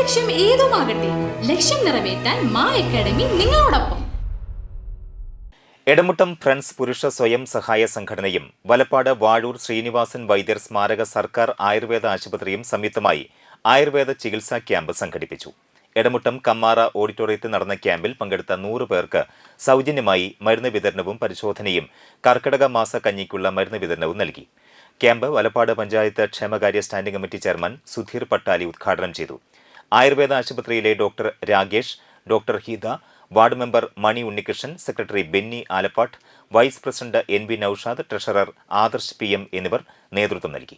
ലക്ഷ്യം ഏതുമാകട്ടെ, ലക്ഷ്യം നിറവേറ്റാൻ മാ അക്കാഡമി നിങ്ങളോടൊപ്പം. എടമുട്ടം ഫ്രണ്ട്സ് പുരുഷ സ്വയം സഹായ സംഘടനയും വലപ്പാട് വാഴൂർ ശ്രീനിവാസൻ വൈദ്യർ സ്മാരക സർക്കാർ ആയുർവേദ ആശുപത്രിയും സംയുക്തമായി ആയുർവേദ ചികിത്സാ ക്യാമ്പ് സംഘടിപ്പിച്ചു. എടമുട്ടം കമ്മാറ ഓഡിറ്റോറിയത്തിൽ നടന്ന ക്യാമ്പിൽ പങ്കെടുത്ത 100 പേർക്ക് സൗജന്യമായി മരുന്ന് വിതരണവും പരിശോധനയും കർക്കിടക മാസ കഞ്ഞിക്കുള്ള മരുന്ന് വിതരണവും നൽകി. ക്യാമ്പ് വലപ്പാട് പഞ്ചായത്ത് ക്ഷേമകാര്യ standing committee chairman Sudheer Pattali ഉദ്ഘാടനം ചെയ്തു. ആയുർവേദ ആശുപത്രിയിലെ doctor Rakesh, doctor Hitha, ward member Mani Unnikrishnan, secretary Benny Alappatt, vice president NB Noushad, treasurer Adarsh PM എന്നിവർ നേതൃത്വം നൽകി.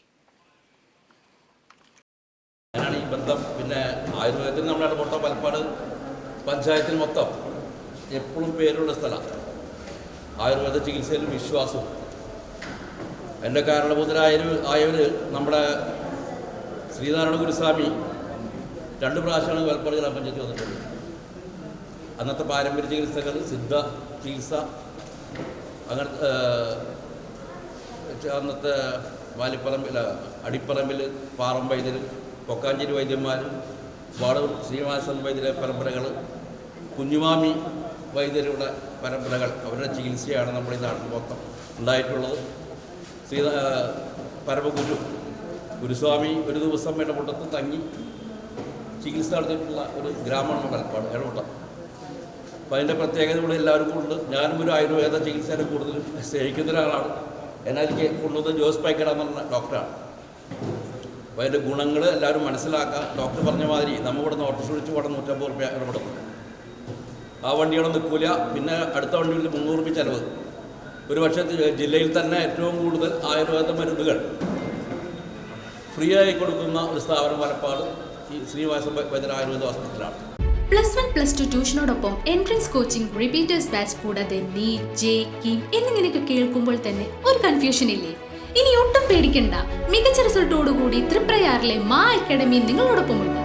ഈ ബന്ധം പിന്നെ ആയുർവേദത്തിൽ നമ്മുടെ മൊത്തം വലപ്പാട് പഞ്ചായത്തിൽ മൊത്തം എപ്പോഴും പേരുള്ള സ്ഥലമാണ്. ആയുർവേദ ചികിത്സയിലും വിശ്വാസവും എൻ്റെ കാരണഭൂതരായവർ നമ്മുടെ ശ്രീനാരായണ ഗുരുസ്വാമി 2 പ്രാവശ്യമാണ് വലപ്പാട് ഗ്രാമപഞ്ചായത്ത് വന്നിട്ടുള്ളത്. അന്നത്തെ പാരമ്പര്യ ചികിത്സകൾ, സിദ്ധ ചികിത്സ, അങ്ങനത്തെ അന്നത്തെ വാലിപ്പറമ്പിൽ, അടിപ്പറമ്പിൽ പാറം വൈദ്യർ, കൊക്കാഞ്ചേരി വൈദ്യന്മാർ, വാടൂർ ശ്രീനിവാസൻ വൈദ്യരുടെ പരമ്പരകൾ, കുഞ്ഞുമാമി വൈദ്യരുടെ പരമ്പരകൾ, അവരുടെ ചികിത്സയാണ് നമ്മുടെ ഈ നാട്ടിൽ മൊത്തം ഉണ്ടായിട്ടുള്ളത്. പരമഗുരു ഗുരുസ്വാമി ഒരു ദിവസം ഇടമുട്ടത്ത് തങ്ങി ചികിത്സ നടത്തിയിട്ടുള്ള ഒരു ഗ്രാമമാണ് വലപ്പാട് ഇടമുട്ടം. അപ്പോൾ അതിൻ്റെ പ്രത്യേകത ഇവിടെ എല്ലാവർക്കും ഉണ്ട്. ഞാനും ഒരു ആയുർവേദ ചികിത്സയെ കൂടുതൽ സ്നേഹിക്കുന്ന ഒരാളാണ്. എനിക്ക് കൊണ്ടുവന്നത് ജോസ് പൈക്കട എന്നുള്ള ഡോക്ടറാണ്. അപ്പോൾ അതിൻ്റെ ഗുണങ്ങൾ എല്ലാവരും മനസ്സിലാക്കുക. ഡോക്ടർ പറഞ്ഞ മാതിരി നമ്മൾ ഇവിടെ നിന്ന് ഓട്ടോ വിളിച്ച് ഇവിടെ 150 രൂപ ഇടപെടുന്നു. ആ വണ്ടിയോടെ നിൽക്കില്ല. പിന്നെ അടുത്ത വണ്ടിയിൽ 300 രൂപ ചിലവ്. ഒരു പക്ഷേ ജില്ലയിൽ തന്നെ ഏറ്റവും കൂടുതൽ ആയുർവേദ മരുന്നുകൾ ഫ്രീ ആയി കൊടുക്കുന്ന ഒരു സ്ഥാപനം വലപ്പാട് ഈ ശ്രീനിവാസൻ വൈദ്യർ ആയുർവേദ ഹോസ്പിറ്റലാണ്. +1 +2 ട്യൂഷനോടൊപ്പം എൻട്രൻസ് കോച്ചിങ്, റിപ്പീറ്റേഴ്സ് ബാച്ച്, കൂടാതെ നീറ്റ്, JEE എന്നിങ്ങനെയൊക്കെ കേൾക്കുമ്പോൾ തന്നെ ഒരു കൺഫ്യൂഷൻ ഇല്ലേ? ഇനി ഒട്ടും പേടിക്കണ്ട. മികച്ച റിസൾട്ടോടുകൂടി തൃപ്രയാറിലെ മാ അക്കാഡമി നിങ്ങളോടൊപ്പമുണ്ട്.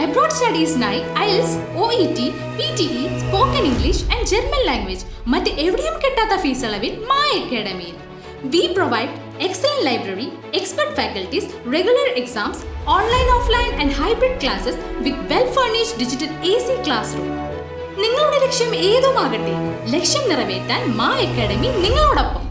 അബ്രോഡ് സ്റ്റഡീസിനായി IELTS, OET, PTE, spoken English and German language മറ്റ് എവിടെയും കിട്ടാത്ത ഫീസ് അളവിൽ മാ അക്കാഡമിയിൽ. We provide excellent library, expert faculties, regular exams, online, offline and hybrid classes with well-furnished digital AC classroom. നിങ്ങളുടെ ലക്ഷ്യം ഏതുമാകട്ടെ, ലക്ഷ്യം നിറവേറ്റാൻ മാ അക്കാഡമി നിങ്ങളോടൊപ്പം.